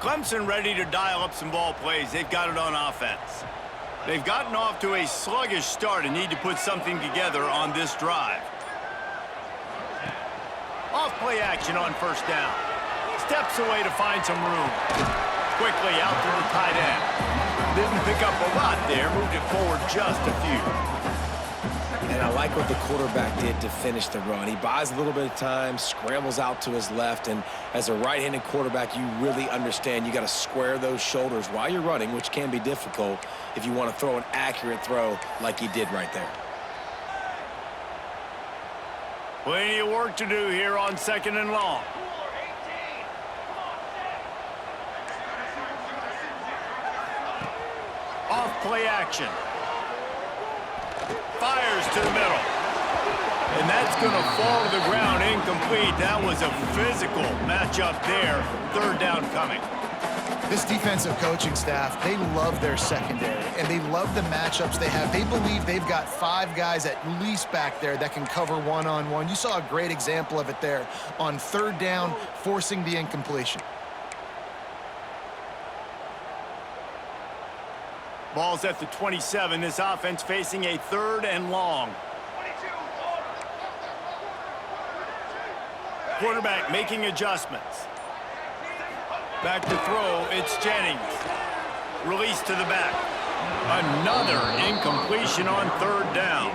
Clemson ready to dial up some ball plays. They've got it on offense. They've gotten off to a sluggish start and need to put something together on this drive. Off-play action on first down. Steps away to find some room. Quickly out to the tight end. Didn't pick up a lot there. Moved it forward just a few. And I like what the quarterback did to finish the run. He buys a little bit of time, scrambles out to his left, and as a right-handed quarterback, you really understand you got to square those shoulders while you're running, which can be difficult if you want to throw an accurate throw like he did right there. Plenty of work to do here on 2nd and long. Off-play action. Fires to the middle. And that's going to fall to the ground incomplete. That was a physical matchup there. 3rd down coming. This defensive coaching staff, they love their secondary, and they love the matchups they have. They believe they've got 5 guys at least back there that can cover one-on-one. You saw a great example of it there on 3rd down, forcing the incompletion. Ball's at the 27. This offense facing a 3rd and long. Quarterback making adjustments. Back to throw, it's Jennings. Release to the back. Another incompletion on 3rd down.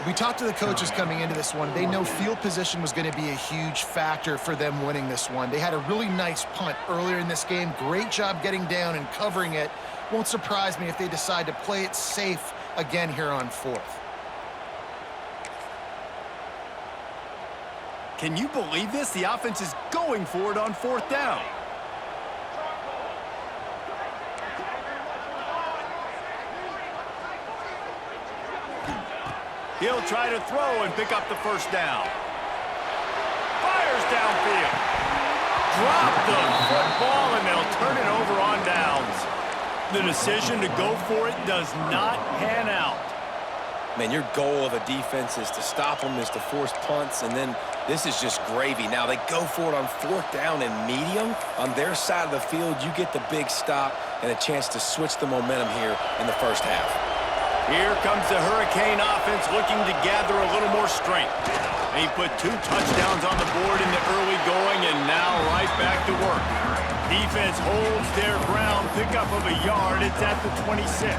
We talked to the coaches coming into this one. They know field position was going to be a huge factor for them winning this one. They had a really nice punt earlier in this game. Great job getting down and covering it. Won't surprise me if they decide to play it safe again here on 4th. Can you believe this? The offense is going for it on 4th down. He'll try to throw and pick up the 1st down. Fires downfield. Drop the football, and they'll turn it over on downs. The decision to go for it does not pan out. Man, your goal of a defense is to stop them, is to force punts, and then this is just gravy. Now they go for it on 4th down and medium. On their side of the field, you get the big stop and a chance to switch the momentum here in the 1st half. Here comes the Hurricane offense looking to gather a little more strength. They put 2 touchdowns on the board in the early going, and now right back to work. Defense holds their ground, pickup of a yard. It's at the 26.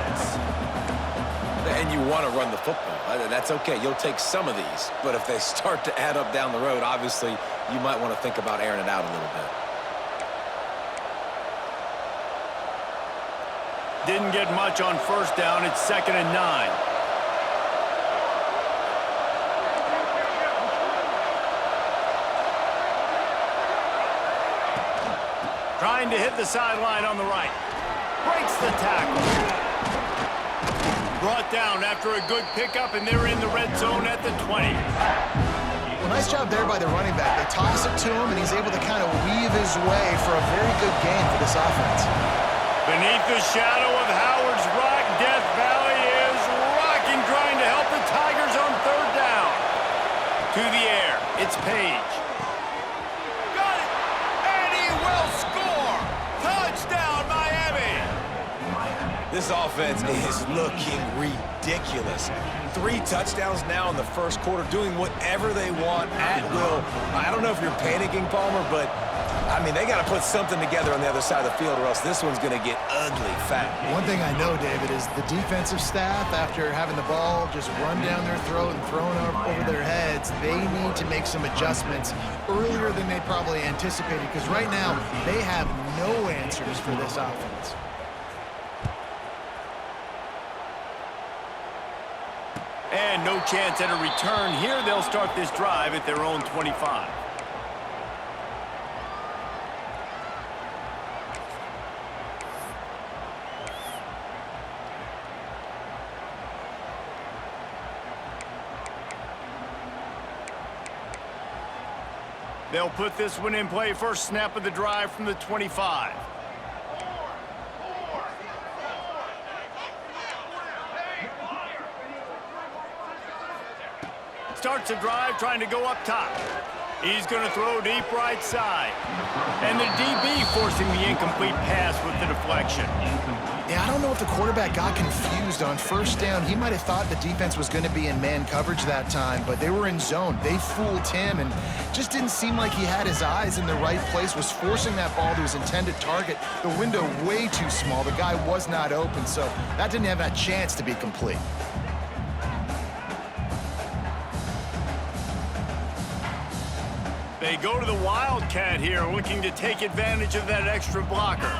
And you want to run the football. That's okay. You'll take some of these. But if they start to add up down the road, obviously you might want to think about airing it out a little bit. Didn't get much on 1st down. It's 2nd and 9. Trying to hit the sideline on the right. Breaks the tackle. Brought down after a good pickup, and they're in the red zone at the 20. Well, nice job there by the running back. They toss it to him, and he's able to kind of weave his way for a very good gain for this offense. Beneath the shadow of Howard's Rock, Death Valley is rocking, trying to help the Tigers on 3rd down. To the air, it's Page. Got it, and he will score. Touchdown, Miami. This offense is looking ridiculous. 3 touchdowns now in the 1st quarter, doing whatever they want at will. I don't know if you're panicking, Palmer, but I mean, they got to put something together on the other side of the field or else this one's going to get ugly fast. One thing I know, David, is the defensive staff, after having the ball just run down their throat and thrown over their heads, they need to make some adjustments earlier than they probably anticipated, because right now they have no answers for this offense. And no chance at a return here. They'll start this drive at their own 25. They'll put this one in play. First snap of the drive from the 25. Starts a drive trying to go up top. He's going to throw deep right side. And the DB forcing the incomplete pass with the deflection. Yeah, I don't know if the quarterback got confused on first down. He might have thought the defense was going to be in man coverage that time, but they were in zone. They fooled him and just didn't seem like he had his eyes in the right place, was forcing that ball to his intended target. The window way too small. The guy was not open, so that didn't have that chance to be complete. They go to the Wildcat here, looking to take advantage of that extra blocker.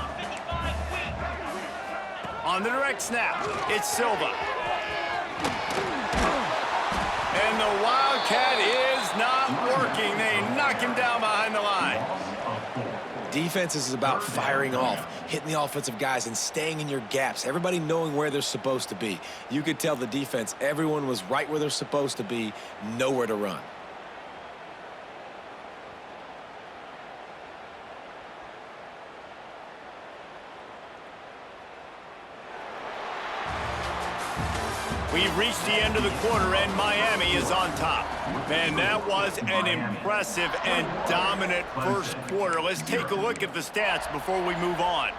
On the direct snap, it's Silva. And the Wildcat is not working. They knock him down behind the line. Defense is about firing off, hitting the offensive guys, and staying in your gaps. Everybody knowing where they're supposed to be. You could tell the defense, everyone was right where they're supposed to be, nowhere to run. We've reached the end of the quarter, and Miami is on top. Man, that was an impressive and dominant first quarter. Let's take a look at the stats before we move on.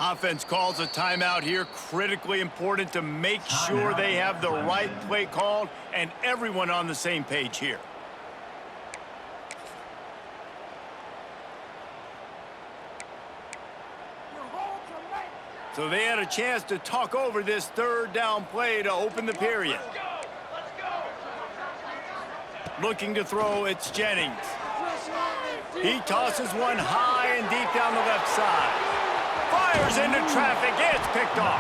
Offense calls a timeout here. Critically important to make sure they have the right play called and everyone on the same page here. So they had a chance to talk over this third down play to open the period. Looking to throw, it's Jennings. He tosses one high and deep down the left side. Fires into traffic, it's picked off.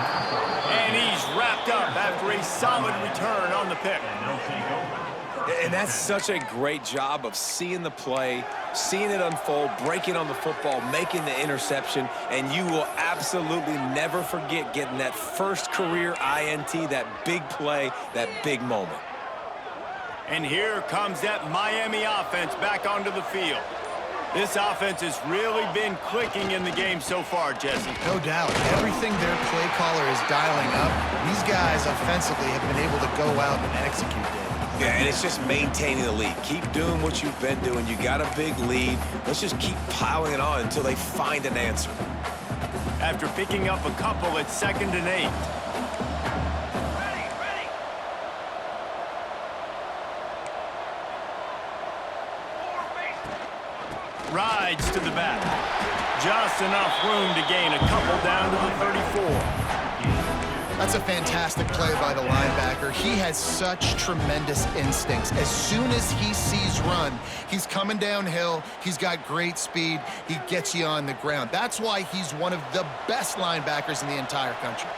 And he's wrapped up after a solid return on the pick. And that's such a great job of seeing the play, seeing it unfold, breaking on the football, making the interception, and you will absolutely never forget getting that first career INT, that big play, that big moment. And here comes that Miami offense back onto the field. This offense has really been clicking in the game so far, Jesse. No doubt. Everything their play caller is dialing up, these guys offensively have been able to go out and execute it. Yeah, and it's just maintaining the lead. Keep doing what you've been doing. You got a big lead. Let's just keep piling it on until they find an answer. After picking up a couple, it's 2nd and 8. Rides to the back. Just enough room to gain a couple down to the 34. That's a fantastic play by the linebacker. He has such tremendous instincts. As soon as he sees run, he's coming downhill. He's got great speed. He gets you on the ground. That's why he's one of the best linebackers in the entire country.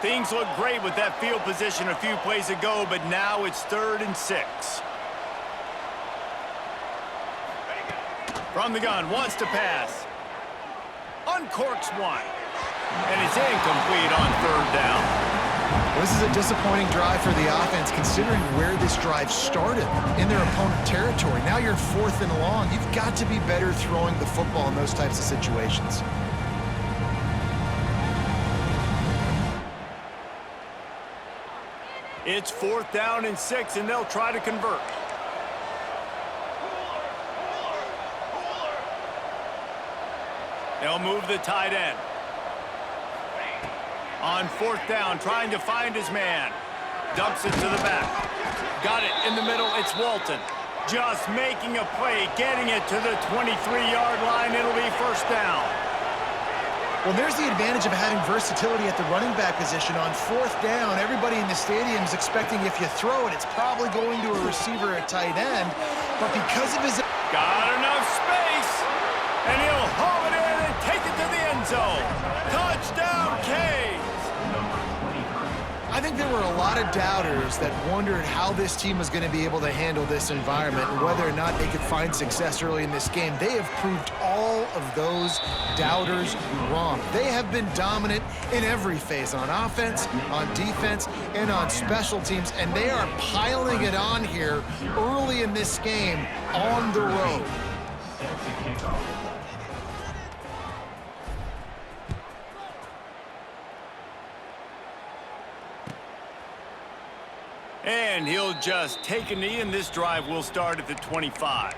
Things look great with that field position a few plays ago, but now it's 3rd and 6. From the gun, wants to pass. Uncorks one. And it's incomplete on 3rd down. This is a disappointing drive for the offense, considering where this drive started, in their opponent territory. Now you're 4th and long. You've got to be better throwing the football in those types of situations. It's 4th down and 6, and they'll try to convert. They'll move the tight end. On 4th down, trying to find his man. Dumps it to the back. Got it in the middle, it's Walton. Just making a play, getting it to the 23-yard line. It'll be 1st down. Well, there's the advantage of having versatility at the running back position. On 4th down, everybody in the stadium is expecting if you throw it, it's probably going to a receiver at tight end. But because of his... Got enough space, and he'll haul it in and take it to the end zone. Touchdown, Canes! I think think there were a lot of doubters that wondered how this team was going to be able to handle this environment and whether or not they could find success early in this game. They have proved all of those doubters wrong. They have been dominant in every phase, on offense, on defense, and on special teams, and they are piling it on here early in this game on the road. And he'll just take a knee, and this drive will start at the 25.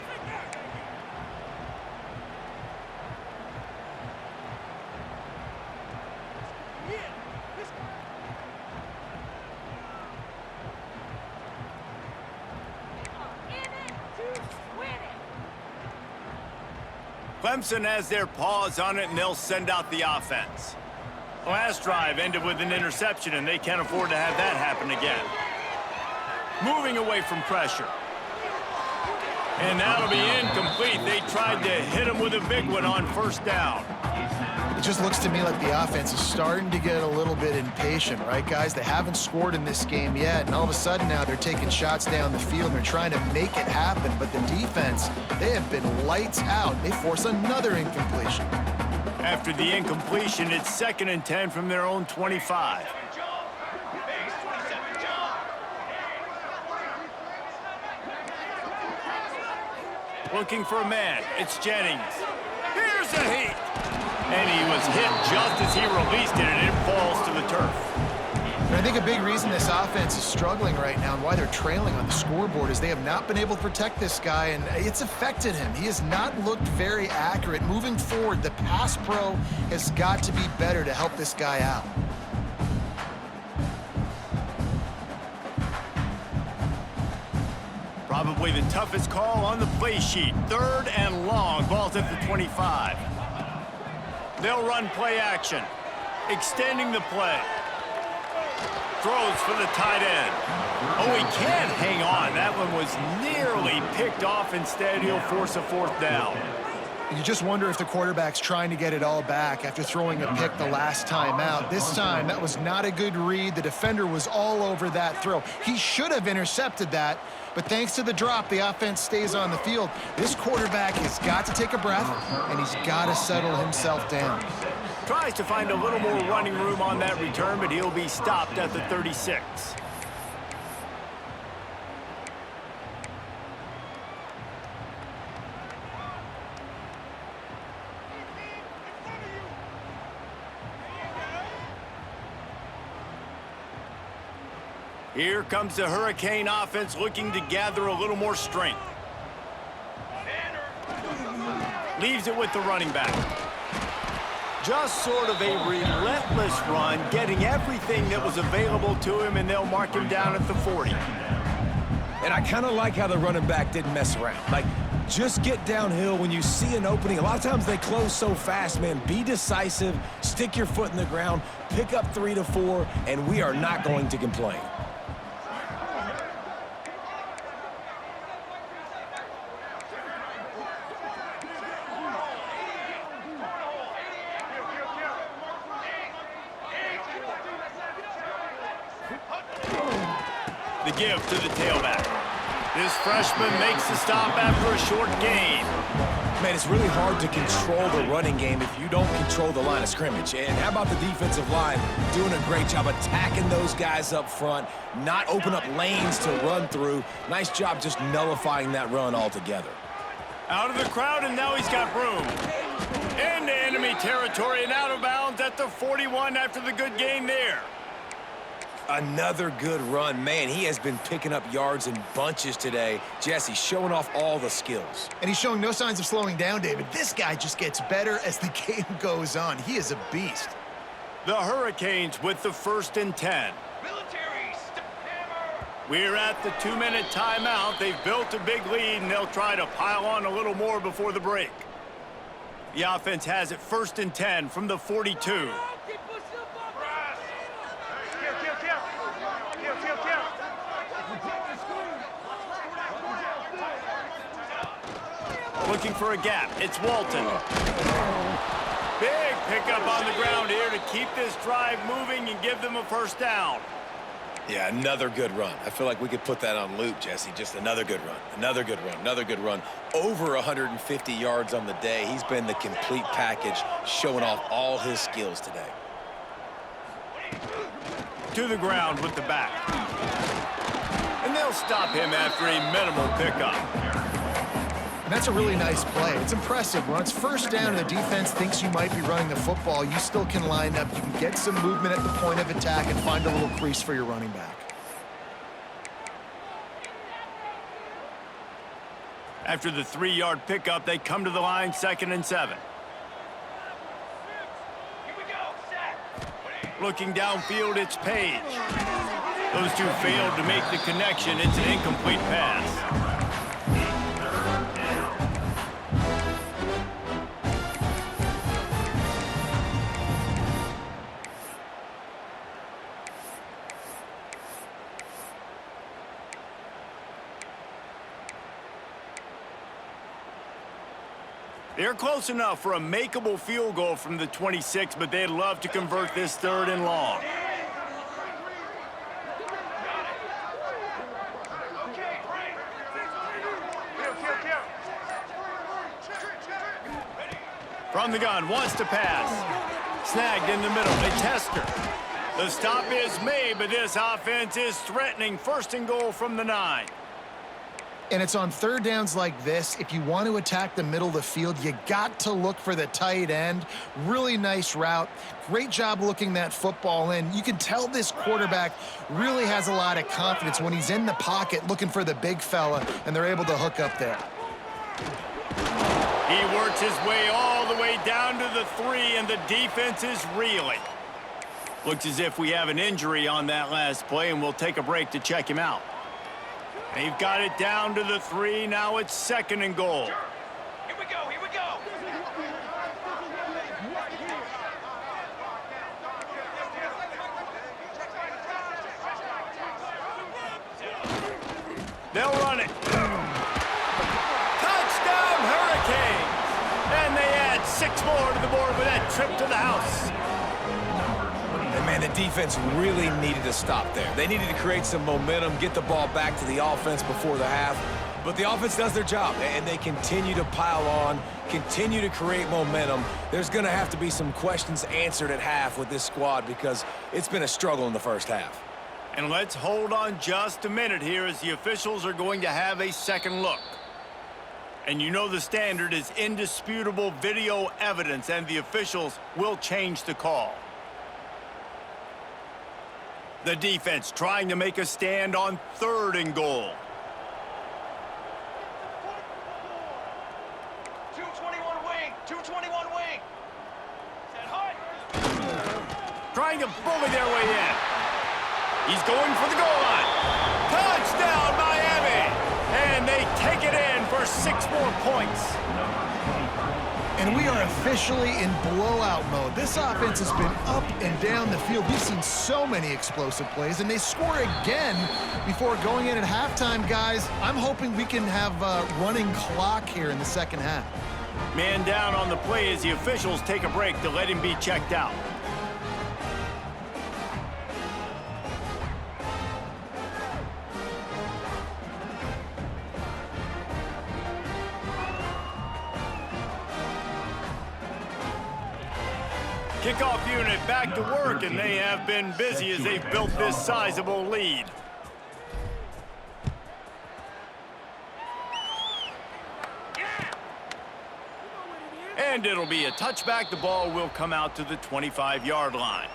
Clemson has their paws on it, and they'll send out the offense. Last drive ended with an interception, and they can't afford to have that happen again. Moving away from pressure. And that'll be incomplete. They tried to hit him with a big one on first down. It just looks to me like the offense is starting to get a little bit impatient, right, guys? They haven't scored in this game yet, and all of a sudden now they're taking shots down the field, and they're trying to make it happen. But the defense, they have been lights out. They force another incompletion. After the incompletion, it's 2nd and 10 from their own 25. Looking for a man. It's Jennings. Here's a heat. And he was hit just as he released it, and it falls to the turf. And I think a big reason this offense is struggling right now and why they're trailing on the scoreboard is they have not been able to protect this guy, and it's affected him. He has not looked very accurate. Moving forward, the pass pro has got to be better to help this guy out. Probably the toughest call on the play sheet. 3rd and long. Ball's at the 25. They'll run play action. Extending the play. Throws for the tight end. Oh, he can't hang on. That one was nearly picked off. Instead, he'll force a 4th down. You just wonder if the quarterback's trying to get it all back after throwing a pick the last time out. This time, that was not a good read. The defender was all over that throw. He should have intercepted that, but thanks to the drop, the offense stays on the field. This quarterback has got to take a breath, and he's got to settle himself down. Tries to find a little more running room on that return, but he'll be stopped at the 36. Here comes the Hurricane offense looking to gather a little more strength. Leaves it with the running back. Just sort of a relentless run, getting everything that was available to him, and they'll mark him down at the 40. And I kind of like how the running back didn't mess around. Like, just get downhill when you see an opening. A lot of times they close so fast, man. Be decisive, stick your foot in the ground, pick up 3 to 4, and we are not going to complain. The give to the tailback. This freshman makes the stop after a short gain. Man, it's really hard to control the running game if you don't control the line of scrimmage. And how about the defensive line doing a great job attacking those guys up front, not open up lanes to run through. Nice job just nullifying that run altogether. Out of the crowd, and now he's got room. Into enemy territory and out of bounds at the 41 after the good gain there. Another good run. Man, he has been picking up yards in bunches today. Jesse showing off all the skills. And he's showing no signs of slowing down, David. This guy just gets better as the game goes on. He is a beast. The Hurricanes with the 1st and 10. We're at the 2-minute timeout. They've built a big lead, and they'll try to pile on a little more before the break. The offense has it 1st and 10 from the 42. Looking for a gap. It's Walton. Big pickup on the ground here to keep this drive moving and give them a 1st down. Yeah, another good run. I feel like we could put that on loop, Jesse. Just another good run, another good run, another good run. Over 150 yards on the day. He's been the complete package, showing off all his skills today. To the ground with the back. And they'll stop him after a minimal pickup. And that's a really nice play. It's impressive. When it's first down and the defense thinks you might be running the football, you still can line up. You can get some movement at the point of attack and find a little crease for your running back. After the 3-yard pickup, they come to the line, 2nd and 7. Looking downfield, it's Page. Those two failed to make the connection. It's an incomplete pass. They're close enough for a makeable field goal from the 26, but they'd love to convert this 3rd and long. From the gun, wants to pass. Snagged in the middle, a tester. The stop is made, but this offense is threatening 1st and goal from the 9. And it's on 3rd downs like this. If you want to attack the middle of the field, you got to look for the tight end. Really nice route. Great job looking that football in. You can tell this quarterback really has a lot of confidence when he's in the pocket looking for the big fella, and they're able to hook up there. He works his way all the way down to the 3, and the defense is reeling. Looks as if we have an injury on that last play, and we'll take a break to check him out. They've got it down to the 3. Now it's 2nd and goal. Here we go, here we go. They'll run it. Touchdown, Hurricanes! And they add 6 more to the board with that trip to the house. And, man, the defense really needed to stop there. They needed to create some momentum, get the ball back to the offense before the half. But the offense does their job, and they continue to pile on, continue to create momentum. There's going to have to be some questions answered at half with this squad because it's been a struggle in the first half. And let's hold on just a minute here as the officials are going to have a second look. And you know the standard is indisputable video evidence, and the officials will change the call. The defense trying to make a stand on 3rd and goal. 221 wing, 221 wing. Set hard. Trying to bully their way in. He's going for the goal line. Touchdown, Miami! And they take it in for 6 more points. And we are officially in blowout mode. This offense has been up and down the field. We've seen so many explosive plays, and they score again before going in at halftime, guys. I'm hoping we can have a running clock here in the second half. Man down on the play as the officials take a break to let him be checked out. Kickoff unit back to work, and they have been busy as they've built this sizable lead. And it'll be a touchback. The ball will come out to the 25-yard line.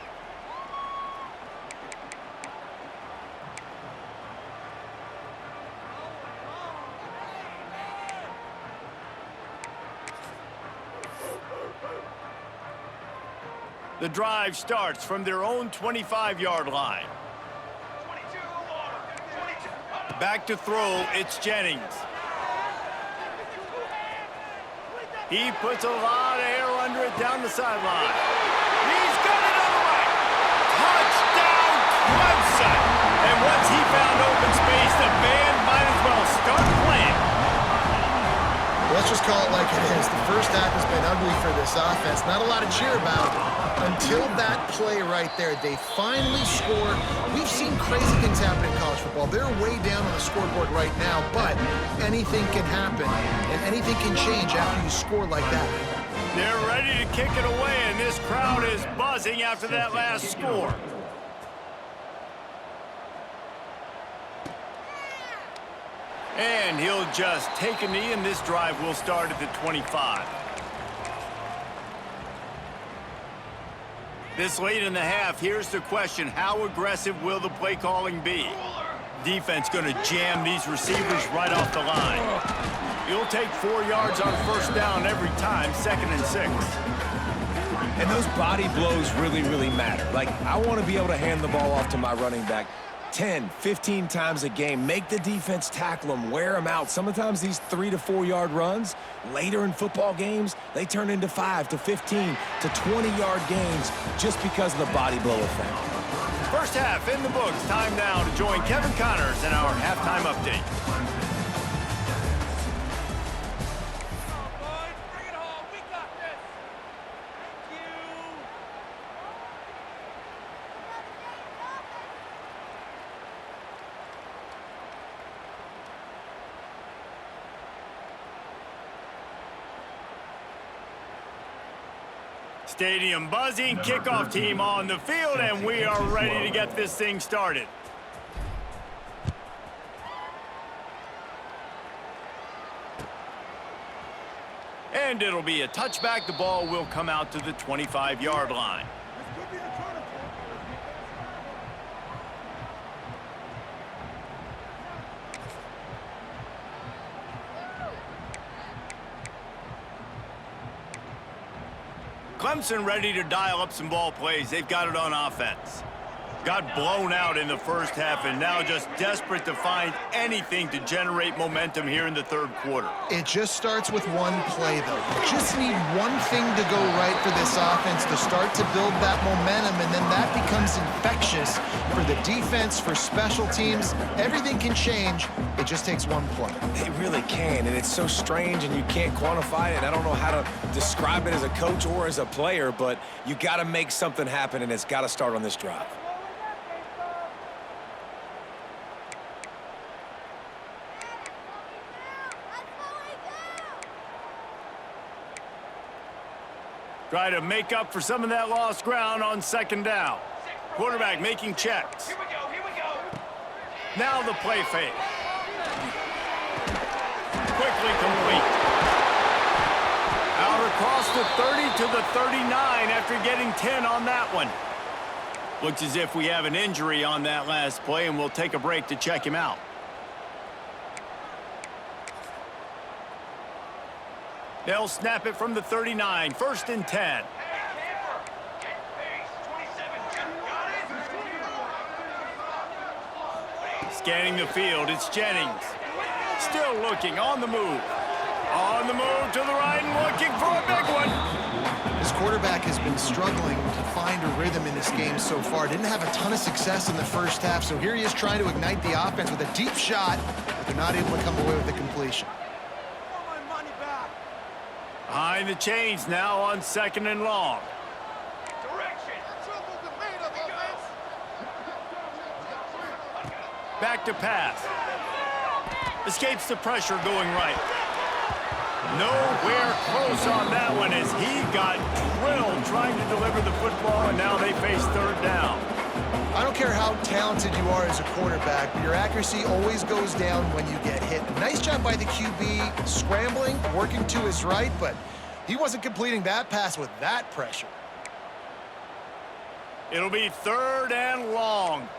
The drive starts from their own 25-yard line. Back to throw, it's Jennings. He puts a lot of air under it down the sideline. He's got it on the right. Touchdown, Clemson! And once he found open space, the band might as well start playing. Let's just call it like it is. The first half has been ugly for this offense. Not a lot to cheer about until that play right there. They finally scored. We've seen crazy things happen in college football. They're way down on the scoreboard right now, but anything can happen, and anything can change after you score like that. They're ready to kick it away, and this crowd is buzzing after that last score. And he'll just take a knee, and this drive will start at the 25. This late in the half, here's the question. How aggressive will the play calling be? Defense going to jam these receivers right off the line. He'll take 4 yards on first down every time, 2nd and 6. And those body blows really, really matter. Like, I want to be able to hand the ball off to my running back 10, 15 times a game. Make the defense tackle them, wear them out. Sometimes these 3 to 4 yard runs, later in football games, they turn into 5 to 15 to 20-yard gains just because of the body blow effect. First half in the books. Time now to join Kevin Connors in our halftime update. Stadium buzzing, kickoff team on the field, and we are ready to get this thing started. And it'll be a touchback. The ball will come out to the 25-yard line. Clemson ready to dial up some ball plays. They've got it on offense. Got blown out in the first half and now just desperate to find anything to generate momentum here in the third quarter. It just starts with one play, though. You just need one thing to go right for this offense to start to build that momentum, and then that becomes infectious for the defense, for special teams. Everything can change. It just takes one play. It really can, and it's so strange, and you can't quantify it. I don't know how to describe it as a coach or as a player, but you got to make something happen, and it's got to start on this drive. Try to make up for some of that lost ground on second down. Quarterback making checks. Here we go, here we go. Now the play fake. Quickly complete. Out across the 30 to the 39 after getting 10 on that one. Looks as if we have an injury on that last play, and we'll take a break to check him out. They'll snap it from the 39, 1st and 10. Scanning the field, it's Jennings. Still looking, on the move. On the move to the right and looking for a big one. This quarterback has been struggling to find a rhythm in this game so far. Didn't have a ton of success in the first half, so here he is trying to ignite the offense with a deep shot, but they're not able to come away with the completion. Behind the chains now on 2nd and long. Back to pass. Escapes the pressure going right. Nowhere close on that one as he got drilled trying to deliver the football, and now they face 3rd down. I don't care how talented you are as a quarterback, but your accuracy always goes down when you get hit. Nice job by the QB scrambling, working to his right, but he wasn't completing that pass with that pressure. It'll be 3rd and long.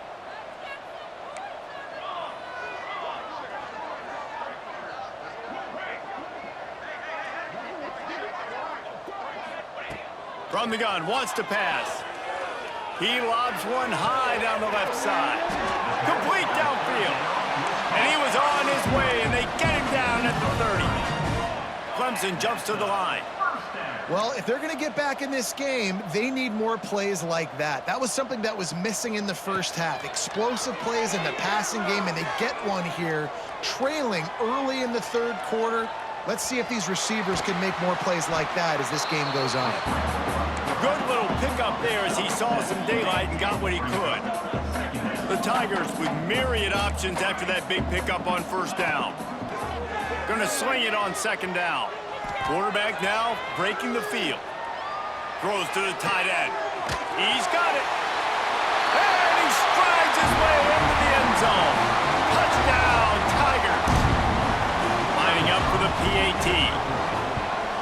From the gun, wants to pass. He lobs one high down the left side. Complete downfield. And he was on his way, and they get him down at the 30. Clemson jumps to the line. Well, if they're going to get back in this game, they need more plays like that. That was something that was missing in the first half. Explosive plays in the passing game, and they get one here, trailing early in the third quarter. Let's see if these receivers can make more plays like that as this game goes on. Good little pickup there as he saw some daylight and got what he could. The Tigers with myriad options after that big pickup on first down. Gonna sling it on second down. Quarterback now breaking the field. Throws to the tight end. He's got it. And he strides his way into the end zone. Touchdown, Tigers. Lining up for the PAT.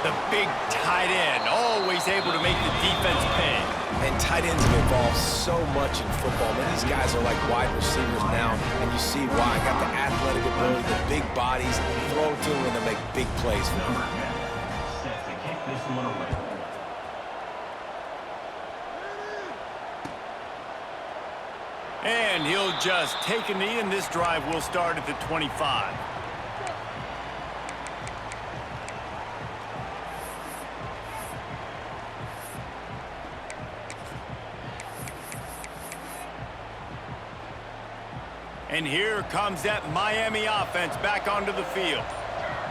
The big tight end, always able to make the defense pay. And tight ends have evolved so much in football. Man, these guys are like wide receivers now, and you see why. Got the athletic ability, the big bodies, throw to them, and they make big plays for them. And he'll just take a knee, and this drive will start at the 25. And here comes that Miami offense back onto the field.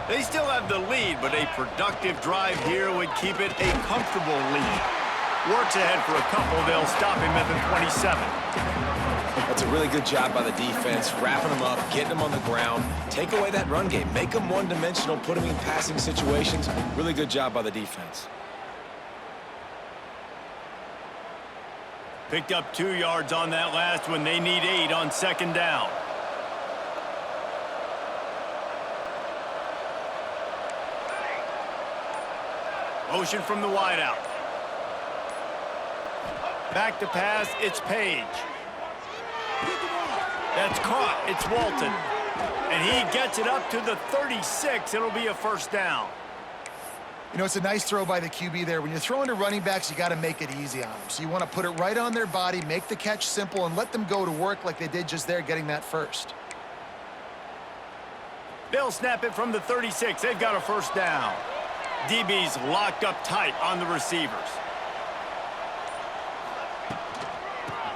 They still have the lead, but a productive drive here would keep it a comfortable lead. Works ahead for a couple. They'll stop him at the 27. That's a really good job by the defense, wrapping them up, getting them on the ground. Take away that run game. Make them one-dimensional, put them in passing situations. Really good job by the defense. Picked up 2 yards on that last one. They need 8 on second down. Motion from the wideout. Back to pass, it's Page. That's caught, it's Walton. And he gets it up to the 36. It'll be a first down. You know, it's a nice throw by the QB there. When you're throwing to running backs, you got to make it easy on them. So you want to put it right on their body, make the catch simple, and let them go to work like they did just there, getting that first. They'll snap it from the 36. They've got a first down. DB's locked up tight on the receivers.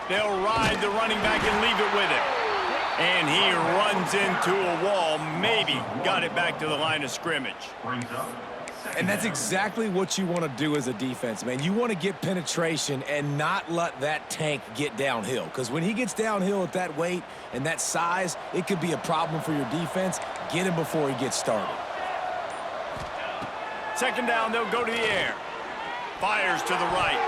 They'll ride the running back and leave it with him. And he runs into a wall. Maybe got it back to the line of scrimmage. And that's exactly what you want to do as a defense, man. You want to get penetration and not let that tank get downhill. Because when he gets downhill at that weight and that size, it could be a problem for your defense. Get him before he gets started. Second down, they'll go to the air. Fires to the right.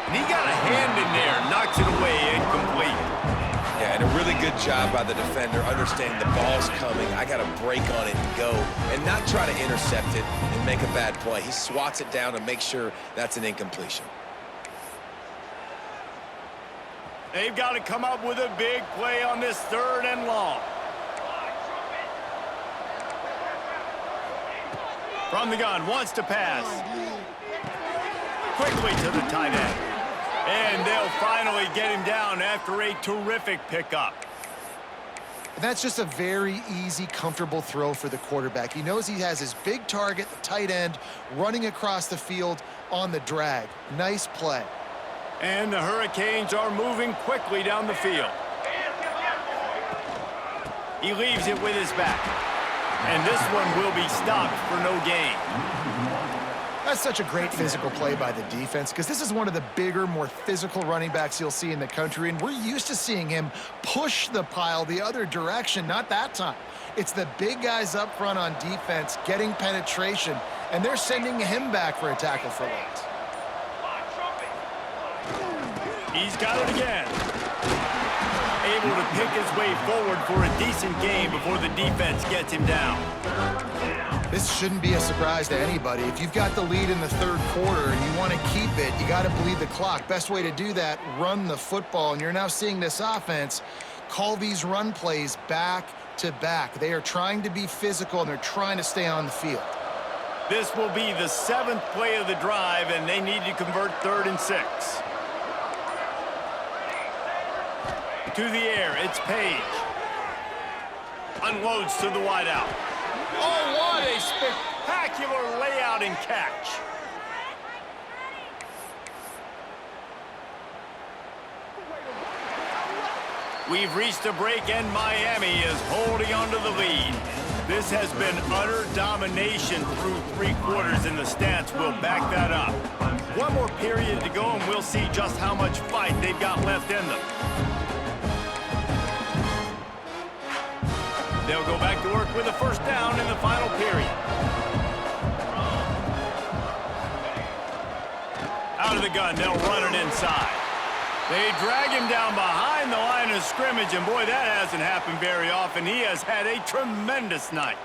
And he got a hand in there, knocks it away, incomplete. Yeah, and a really good job by the defender, understanding the ball's coming. I got to break on it and go, and not try to intercept it and make a bad play. He swats it down and makes sure that's an incompletion. They've got to come up with a big play on this third and long. From the gun, wants to pass. Quickly to the tight end. And they'll finally get him down after a terrific pickup. That's just a very easy, comfortable throw for the quarterback. He knows he has his big target, the tight end, running across the field on the drag. Nice play. And the Hurricanes are moving quickly down the field. He leaves it with his back. And this one will be stopped for no gain. That's such a great physical play by the defense because this is one of the bigger, more physical running backs you'll see in the country, and we're used to seeing him push the pile the other direction. Not that time. It's the big guys up front on defense getting penetration, and they're sending him back for a tackle for loss. He's got it again. Able to pick his way forward for a decent game before the defense gets him down. This shouldn't be a surprise to anybody. If you've got the lead in the third quarter and you want to keep it, you got to bleed the clock. Best way to do that, run the football. And you're now seeing this offense call these run plays back to back. They are trying to be physical, and they're trying to stay on the field. This will be the 7th play of the drive, and they need to convert 3rd and 6. To the air, it's Page. Unloads to the wideout. Oh, what a spectacular layout and catch. We've reached a break, and Miami is holding on to the lead. This has been utter domination through 3 quarters, and the stats will back that up. One more period to go, and we'll see just how much fight they've got left in them. They'll go back to work with a first down in the final period. Out of the gun, they'll run it inside. They drag him down behind the line of scrimmage, and boy, that hasn't happened very often. He has had a tremendous night.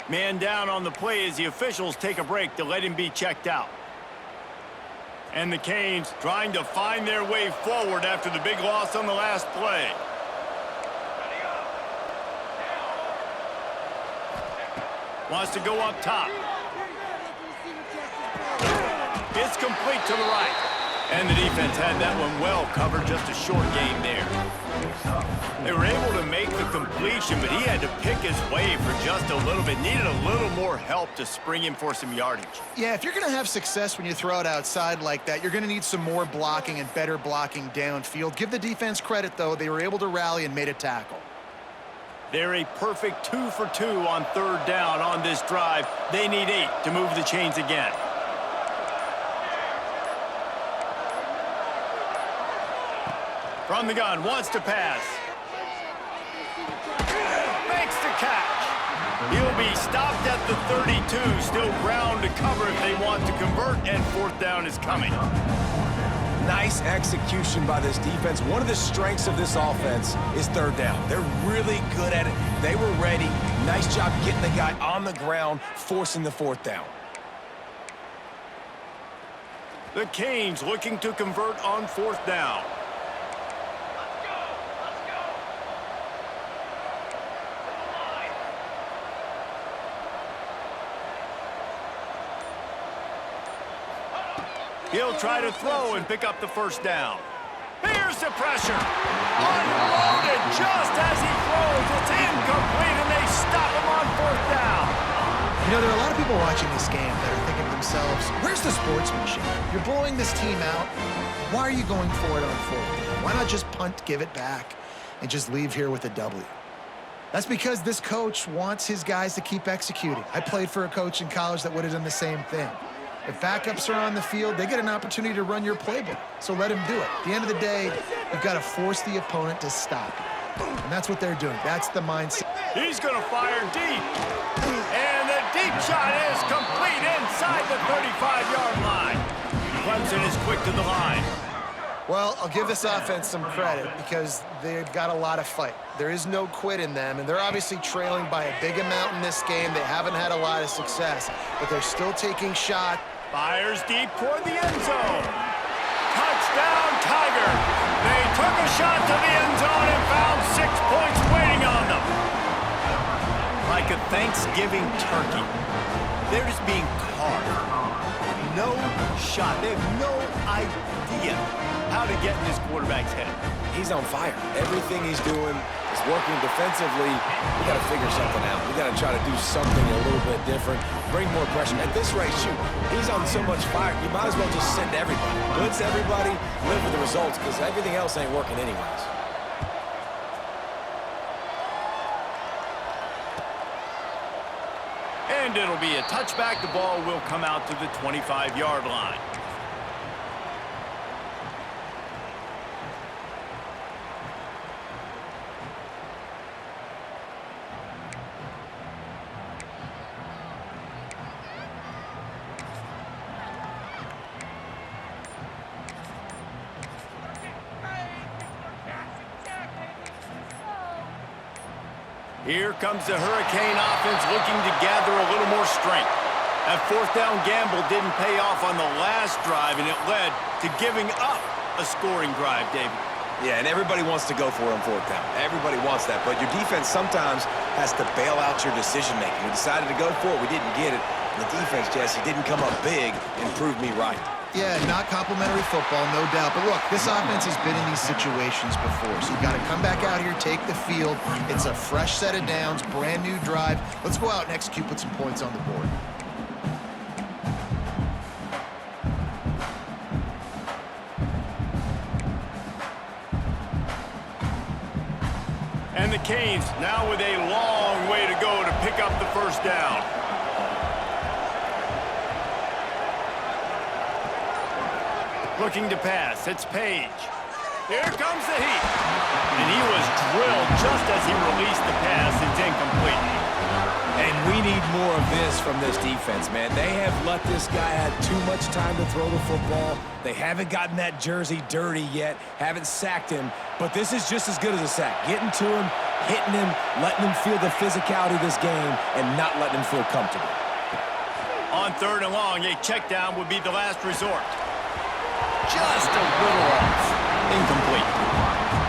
Man down on the play as the officials take a break to let him be checked out. And the Canes trying to find their way forward after the big loss on the last play. Wants to go up top. It's complete to the right. And the defense had that one well covered, just a short game there. They were able to make the completion, but he had to pick his way for just a little bit. Needed a little more help to spring him for some yardage. Yeah, if you're going to have success when you throw it outside like that, you're going to need some more blocking and better blocking downfield. Give the defense credit, though. They were able to rally and made a tackle. They're a perfect 2 for 2 on 3rd down on this drive. They need 8 to move the chains again. From the gun, wants to pass. Makes the catch. He'll be stopped at the 32. Still ground to cover if they want to convert, and 4th down is coming. Nice execution by this defense. One of the strengths of this offense is 3rd down. They're really good at it. They were ready. Nice job getting the guy on the ground, forcing the 4th down. The Canes looking to convert on 4th down. He'll try to throw and pick up the 1st down. Here's the pressure. Unloaded just as he throws. It's incomplete, and they stop him on 4th down. You know, there are a lot of people watching this game that are thinking to themselves, where's the sportsmanship? You're blowing this team out. Why are you going for it on 4th down? Why not just punt, give it back, and just leave here with a W? That's because this coach wants his guys to keep executing. I played for a coach in college that would have done the same thing. If backups are on the field, they get an opportunity to run your playbook, so let him do it. At the end of the day, you've got to force the opponent to stop you, and that's what they're doing. That's the mindset. He's going to fire deep, and the deep shot is complete inside the 35-yard line. Clemson is quick to the line. Well, I'll give this offense some credit because they've got a lot of fight. There is no quit in them, and they're obviously trailing by a big amount in this game. They haven't had a lot of success, but they're still taking shots. Fires deep toward the end zone. Touchdown, Tiger. They took a shot to the end zone and found 6 points waiting on them. Like a Thanksgiving turkey, they're just being carved. No shot. They have no idea how to get in this quarterback's head. He's on fire. Everything he's doing is working defensively. We got to figure something out. We got to try to do something a little bit different, bring more pressure. At this rate, shoot, he's on so much fire, you might as well just send everybody. Blitz everybody, live with the results, because everything else ain't working anyways. And it'll be a touchback. The ball will come out to the 25-yard line. Here comes the Hurricane offense looking to gather a little more strength. That 4th down gamble didn't pay off on the last drive, and it led to giving up a scoring drive, David. Yeah, and everybody wants to go for it on 4th down. Everybody wants that, but your defense sometimes has to bail out your decision-making. We decided to go for it. We didn't get it. And the defense, Jesse, didn't come up big and prove me right. Yeah, not complimentary football, no doubt. But look, this offense has been in these situations before. So you've got to come back out here, take the field. It's a fresh set of downs, brand new drive. Let's go out and execute, put some points on the board. And the Canes now with a long way to go to pick up the first down. Looking to pass, it's Page. Here comes the heat. And he was drilled just as he released the pass. It's incomplete. And we need more of this from this defense, man. They have let this guy have too much time to throw the football. They haven't gotten that jersey dirty yet, haven't sacked him, but this is just as good as a sack. Getting to him, hitting him, letting him feel the physicality of this game, and not letting him feel comfortable. On 3rd and long, a check down would be the last resort. Just a little off. Incomplete.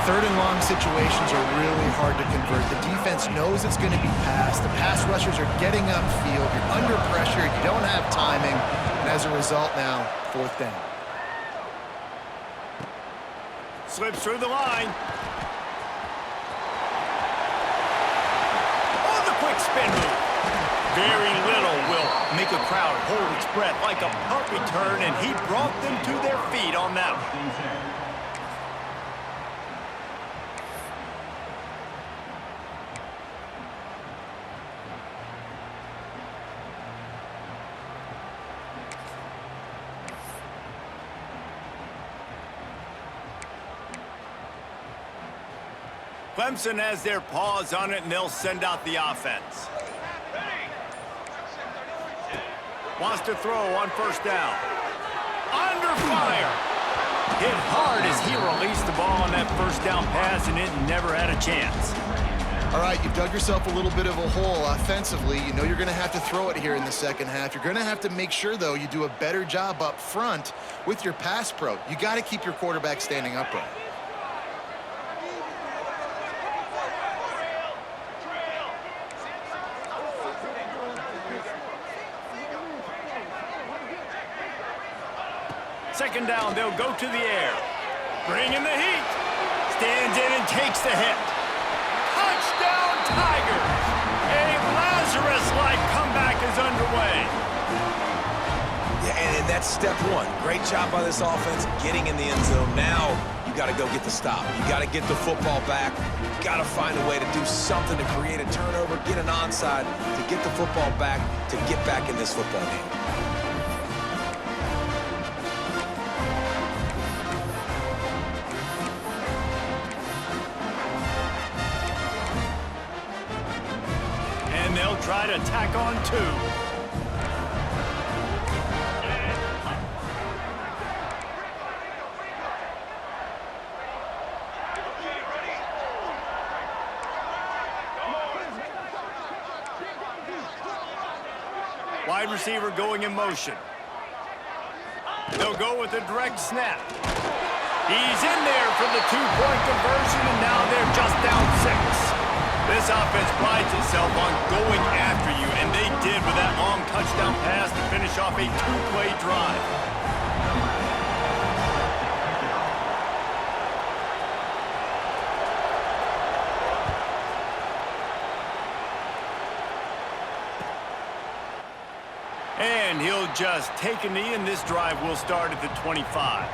3rd and long situations are really hard to convert. The defense knows it's going to be passed. The pass rushers are getting upfield. You're under pressure. You don't have timing. And as a result now, 4th down. Slips through the line. Oh, the quick spin move. Very little will make a crowd hold its breath like a punt return, and he brought them to their feet on that one. Clemson has their paws on it, and they'll send out the offense. Wants to throw on 1st down. Under fire. Hit hard as he released the ball on that 1st down pass, and it never had a chance. All right, you've dug yourself a little bit of a hole offensively. You know you're going to have to throw it here in the 2nd half. You're going to have to make sure, though, you do a better job up front with your pass pro. You got to keep your quarterback standing upright. Second down, they'll go to the air. Bringing the heat. Stands in and takes the hit. Touchdown, Tigers! A Lazarus-like comeback is underway. Yeah, and that's step 1. Great job by this offense getting in the end zone. Now you got to go get the stop. You got to get the football back. You got to find a way to do something to create a turnover, get an onside, to get the football back, to get back in this football game. They'll try to tack on 2. Wide receiver going in motion. They'll go with a direct snap. He's in there for the 2-point conversion, and now they're just down 6. This offense prides itself on going after you, and they did with that long touchdown pass to finish off a 2-play drive. And he'll just take a knee, and this drive will start at the 25.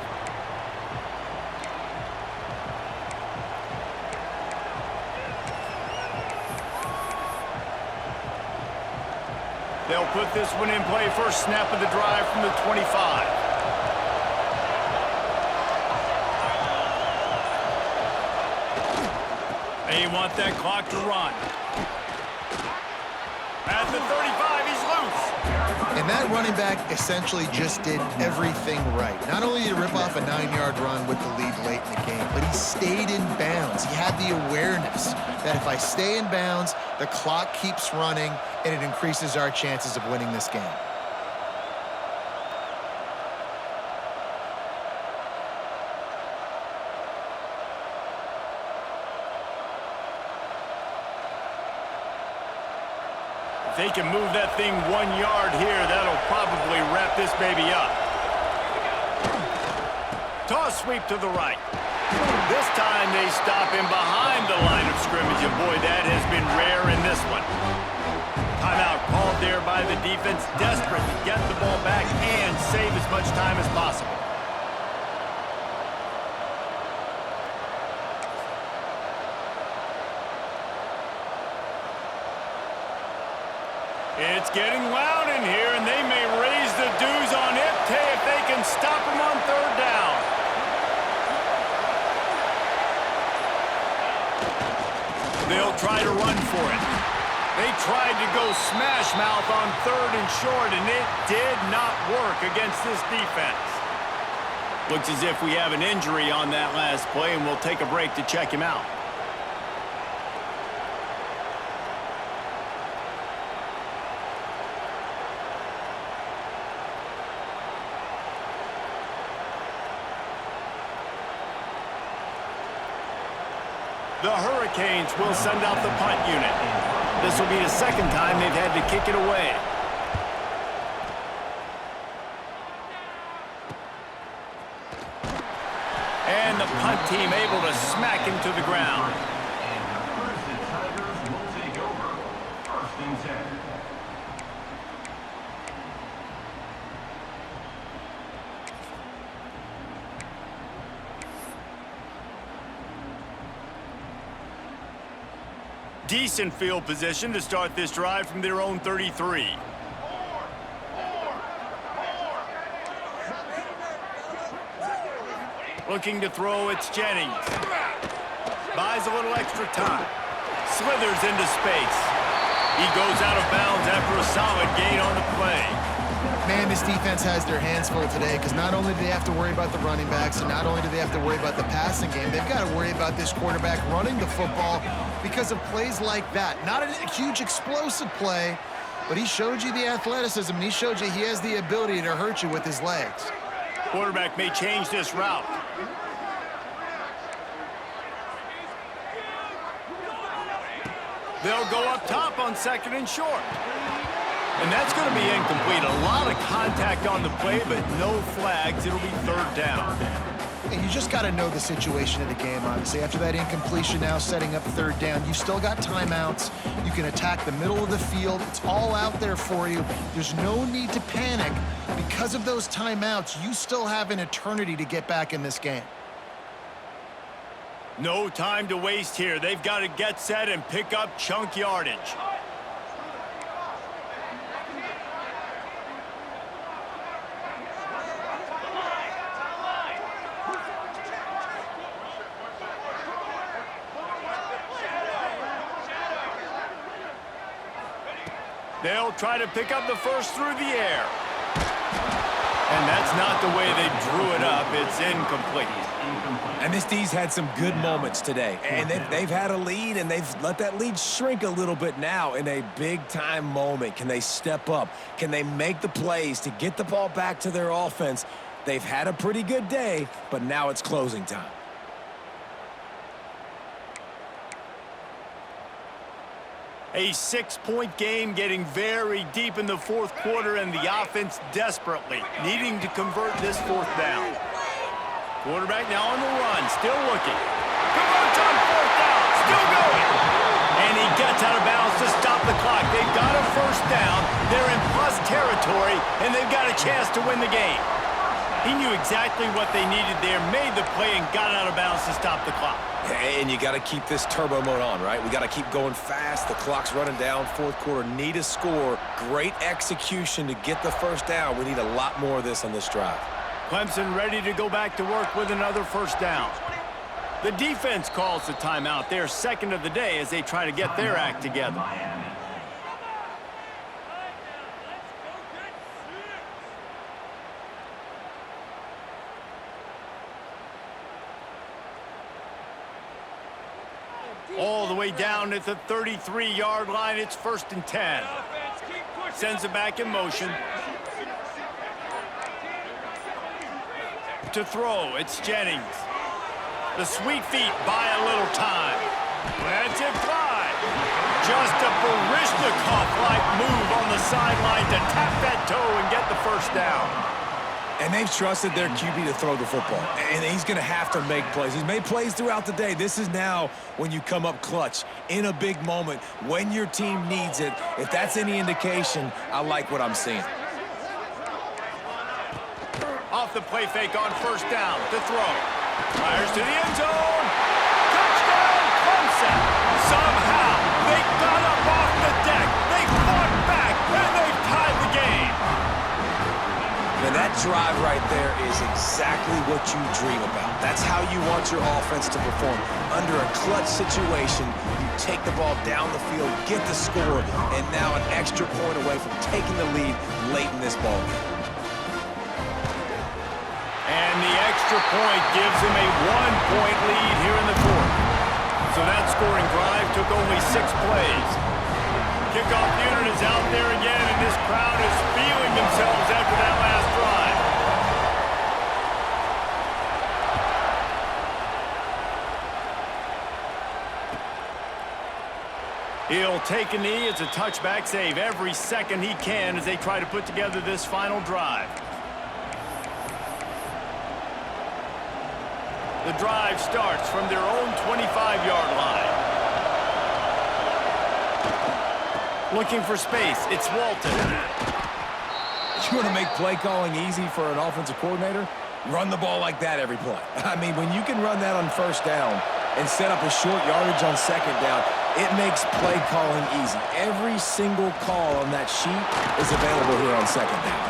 They'll put this one in play. First snap of the drive from the 25. They want that clock to run. At the 35, he's loose. And that running back essentially just did everything right. Not only did he rip off a 9-yard run with the lead late in the game, but he stayed in bounds. He had the awareness that if I stay in bounds, the clock keeps running, and it increases our chances of winning this game. If they can move that thing 1 yard here, that'll probably wrap this baby up. Toss sweep to the right. This time they stop him behind the line of scrimmage, and boy, that has been rare in this one. Timeout called there by the defense, desperate to get the ball back and save as much time as possible. getting loud in here, and they may raise the dues on Ipte if they can stop him on third down. They'll try to run for it. They tried to go smash mouth on third and short, and it did not work against this defense. Looks as if we have an injury on that last play, and we'll take a break to check him out. The Hurricanes will send out the punt unit. This will be the second time they've had to kick it away. And the punt team able to smack him to the ground. Decent field position to start this drive from their own 33. Looking to throw, it's Jennings. Buys a little extra time. Slithers into space. He goes out of bounds after a solid gain on the play. Man, this defense has their hands full today because not only do they have to worry about the running backs and not only do they have to worry about the passing game, they've got to worry about this quarterback running the football because of plays like that. Not a huge explosive play, but he showed you the athleticism, and he showed you he has the ability to hurt you with his legs. Quarterback may change this route. They'll go up top on second and short. And that's going to be incomplete. A lot of contact on the play, but no flags. It'll be third down. And you just got to know the situation of the game, obviously. After that incompletion now setting up third down, you've still got timeouts. You can attack the middle of the field. It's all out there for you. There's no need to panic. Because of those timeouts, you still have an eternity to get back in this game. No time to waste here. They've got to get set and pick up chunk yardage. They'll try to pick up the first through the air. And that's not the way they drew it up. It's incomplete. And this D's had some good moments today. And they've had a lead, and they've let that lead shrink a little bit now in a big-time moment. Can they step up? Can they make the plays to get the ball back to their offense? They've had a pretty good day, but now it's closing time. A 6-point game getting very deep in the fourth quarter, and the offense desperately needing to convert this fourth down. Quarterback now on the run, still looking. Converts on fourth down, still going. And he gets out of bounds to stop the clock. They've got a first down. They're in plus territory, and they've got a chance to win the game. He knew exactly what they needed there, made the play, and got out of bounds to stop the clock. And you got to keep this turbo mode on, right? We got to keep going fast. The clock's running down. Fourth quarter, need a score. Great execution to get the first down. We need a lot more of this on this drive. Clemson ready to go back to work with another first down. The defense calls the timeout. They're second of the day as they try to get their act together. All the way down at the 33-yard line. It's 1st and 10. Sends it back in motion. To throw, it's Jennings. The sweet feet buy a little time. Lets it fly. Just a Baryshnikov-like move on the sideline to tap that toe and get the first down. And they've trusted their QB to throw the football. And he's going to have to make plays. He's made plays throughout the day. This is now when you come up clutch in a big moment when your team needs it. If that's any indication, I like what I'm seeing. Off the play fake on first down to throw. Fires to the end zone. Touchdown, Clemson. Somehow they got up off the deck. They fought back, and they that drive right there is exactly what you dream about. That's how you want your offense to perform. Under a clutch situation, you take the ball down the field, get the score, and now an extra point away from taking the lead late in this ball game. And the extra point gives him a 1-point lead here in the fourth. So that scoring drive took only 6 plays. Kickoff unit is out there again, and this crowd is feeling themselves after that last drive. He'll take a knee. It's a touchback save every second he can as they try to put together this final drive. The drive starts from their own 25-yard line. Looking for space, it's Walton. You want to make play calling easy for an offensive coordinator? Run the ball like that every play. I mean, when you can run that on first down and set up a short yardage on second down, it makes play calling easy. Every single call on that sheet is available here on second down.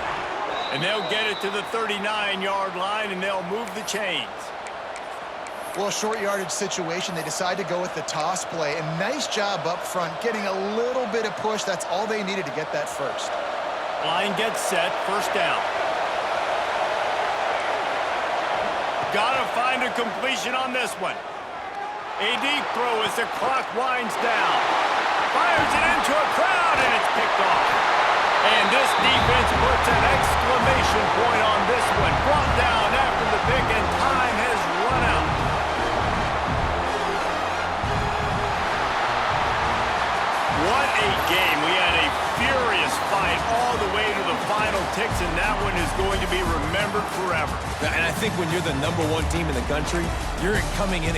And they'll get it to the 39-yard line, and they'll move the chains. Well, short yardage situation, they decide to go with the toss play, and nice job up front, getting a little bit of push. That's all they needed to get that first. Line gets set, first down. Gotta find a completion on this one. A deep throw as the clock winds down. Fires it into a crowd, and it's picked off. And this defense puts an exclamation point on this one. Brought down after the pick, and time has run out. What a game. We had a furious fight all the way to the final ticks, and that one is going to be remembered forever. And I think when you're the #1 team in the country, you're coming in